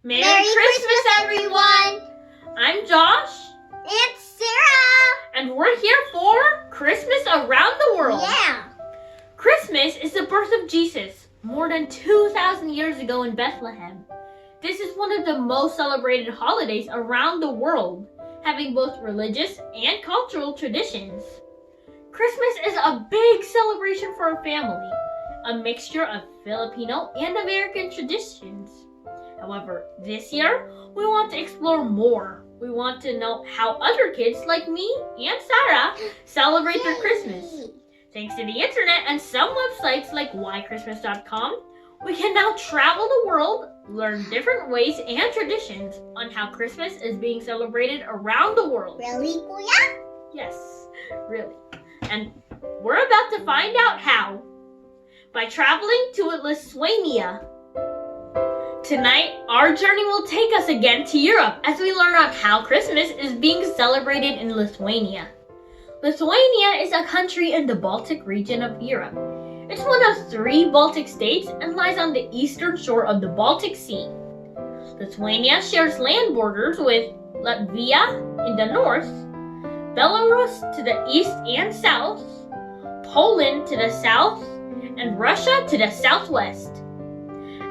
Merry Christmas, everyone! I'm Josh. It's Sarah! And we're here for Christmas Around the World. Yeah! Christmas is the birth of Jesus, more than 2,000 years ago in Bethlehem. This is one of the most celebrated holidays around the world, having both religious and cultural traditions. Christmas is a big celebration for our family, a mixture of Filipino and American traditions. However, this year, we want to explore more. We want to know how other kids like me and Sarah celebrate their Christmas. Thanks to the internet and some websites like whychristmas.com, we can now travel the world, learn different ways and traditions on how Christmas is being celebrated around the world. Really, Kuya? Yes, really. And we're about to find out how by traveling to Lithuania. Tonight, our journey will take us again to Europe as we learn on how Christmas is being celebrated in Lithuania. Lithuania is a country in the Baltic region of Europe. It's one of 3 Baltic states and lies on the eastern shore of the Baltic Sea. Lithuania shares land borders with Latvia in the north, Belarus to the east and south, Poland to the south, and Russia to the southwest.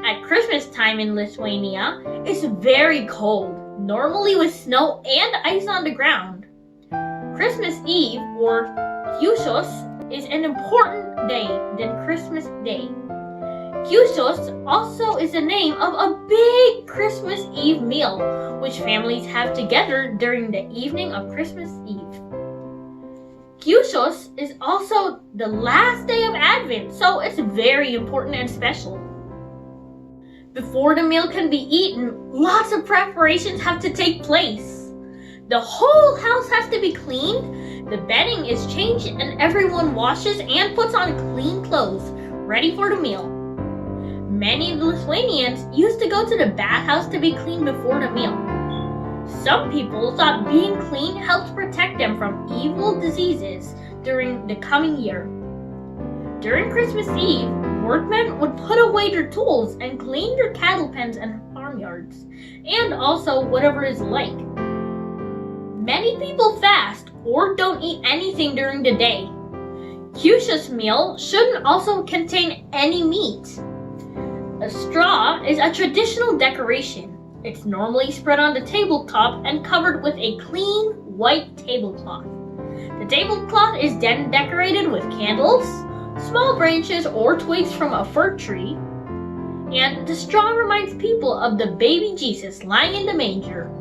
At Christmas time in Lithuania, it's very cold, normally with snow and ice on the ground. Christmas Eve, or Kūčios, is an important day than Christmas Day. Kūčios also is the name of a big Christmas Eve meal, which families have together during the evening of Christmas Eve. Kūčios is also the last day of Advent, so it's very important and special. Before the meal can be eaten, lots of preparations have to take place. The whole house has to be cleaned, the bedding is changed, and everyone washes and puts on clean clothes, ready for the meal. Many Lithuanians used to go to the bathhouse to be cleaned before the meal. Some people thought being clean helped protect them from evil diseases during the coming year. During Christmas Eve, workmen would put away their tools and clean their cattle pens and farmyards, and also whatever is like. Many people fast or don't eat anything during the day. Kūčios meal shouldn't also contain any meat. A straw is a traditional decoration. It's normally spread on the tabletop and covered with a clean white tablecloth. The tablecloth is then decorated with candles, small branches or twigs from a fir tree, and the straw reminds people of the baby Jesus lying in the manger.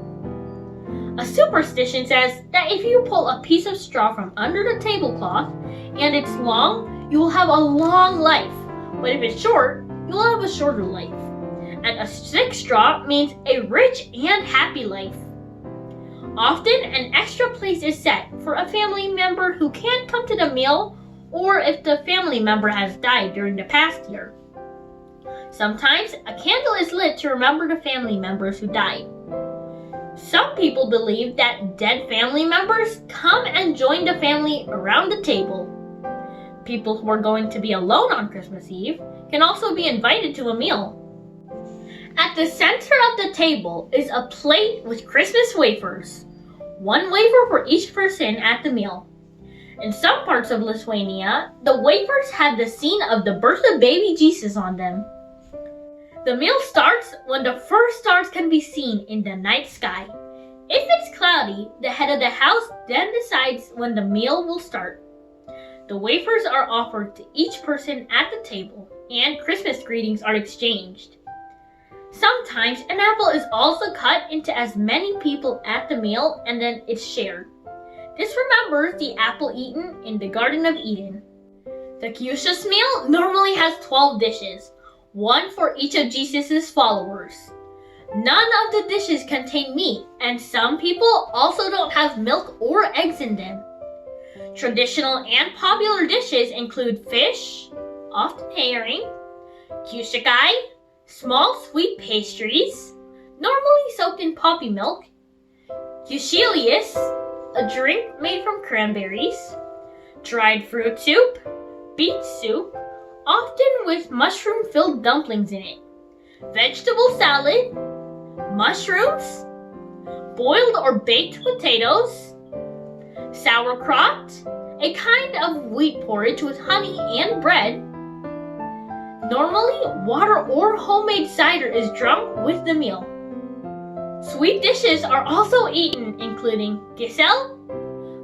A superstition says that if you pull a piece of straw from under the tablecloth and it's long, you will have a long life, but if it's short, you will have a shorter life. And a thick straw means a rich and happy life. Often, an extra place is set for a family member who can't come to the meal or if the family member has died during the past year. Sometimes, a candle is lit to remember the family members who died. Some people believe that dead family members come and join the family around the table. People who are going to be alone on Christmas Eve can also be invited to a meal. At the center of the table is a plate with Christmas wafers, 1 wafer for each person at the meal. In some parts of Lithuania, the wafers have the scene of the birth of baby Jesus on them. The meal starts when the first stars can be seen in the night sky. If it's cloudy, the head of the house then decides when the meal will start. The wafers are offered to each person at the table, and Christmas greetings are exchanged. Sometimes an apple is also cut into as many people at the meal and then it's shared. This remembers the apple eaten in the Garden of Eden. The Kūčios meal normally has 12 dishes, 1 for each of Jesus' followers. None of the dishes contain meat, and some people also don't have milk or eggs in them. Traditional and popular dishes include fish, often herring, kusikai, small sweet pastries, normally soaked in poppy milk, kusilius, a drink made from cranberries, dried fruit soup, beet soup, often with mushroom-filled dumplings in it, vegetable salad, mushrooms, boiled or baked potatoes, sauerkraut, a kind of wheat porridge with honey and bread. Normally, water or homemade cider is drunk with the meal. Sweet dishes are also eaten, including gisel,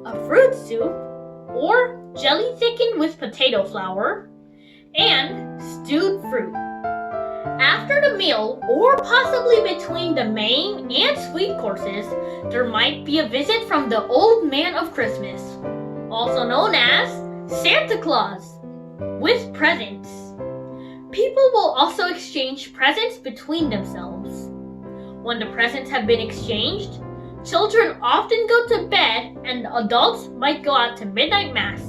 a fruit soup, or jelly thickened with potato flour, and stewed fruit. After the meal, or possibly between the main and sweet courses, there might be a visit from the Old Man of Christmas, also known as Santa Claus, with presents. People will also exchange presents between themselves. When the presents have been exchanged, children often go to bed and adults might go out to midnight mass,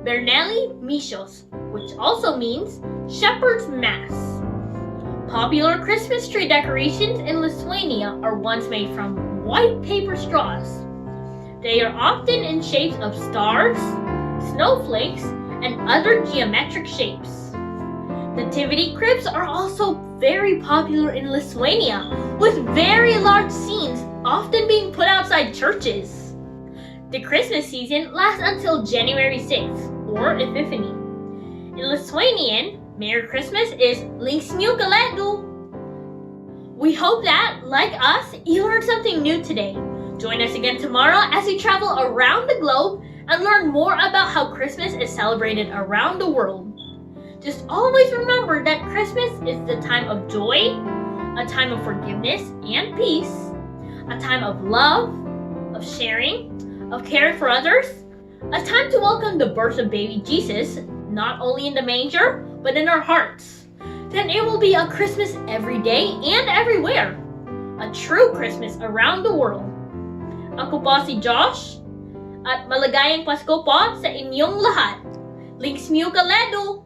Bernelli Mishos, which also means Shepherd's Mass. Popular Christmas tree decorations in Lithuania are ones made from white paper straws. They are often in shapes of stars, snowflakes, and other geometric shapes. Nativity cribs are also very popular in Lithuania, with very large scenes often being put outside churches. The Christmas season lasts until January 6th, or Epiphany. In Lithuanian, Merry Christmas is Linksmų Kalėdų. We hope that, like us, you learned something new today. Join us again tomorrow as we travel around the globe and learn more about how Christmas is celebrated around the world. Just always remember that Christmas is the time of joy, a time of forgiveness and peace, a time of love, of sharing, of caring for others, a time to welcome the birth of baby Jesus, not only in the manger, but in our hearts. Then it will be a Christmas every day and everywhere. A true Christmas around the world. Ako po si Josh, at maligayang Pasko po sa inyong lahat. Linksmų Kalėdų!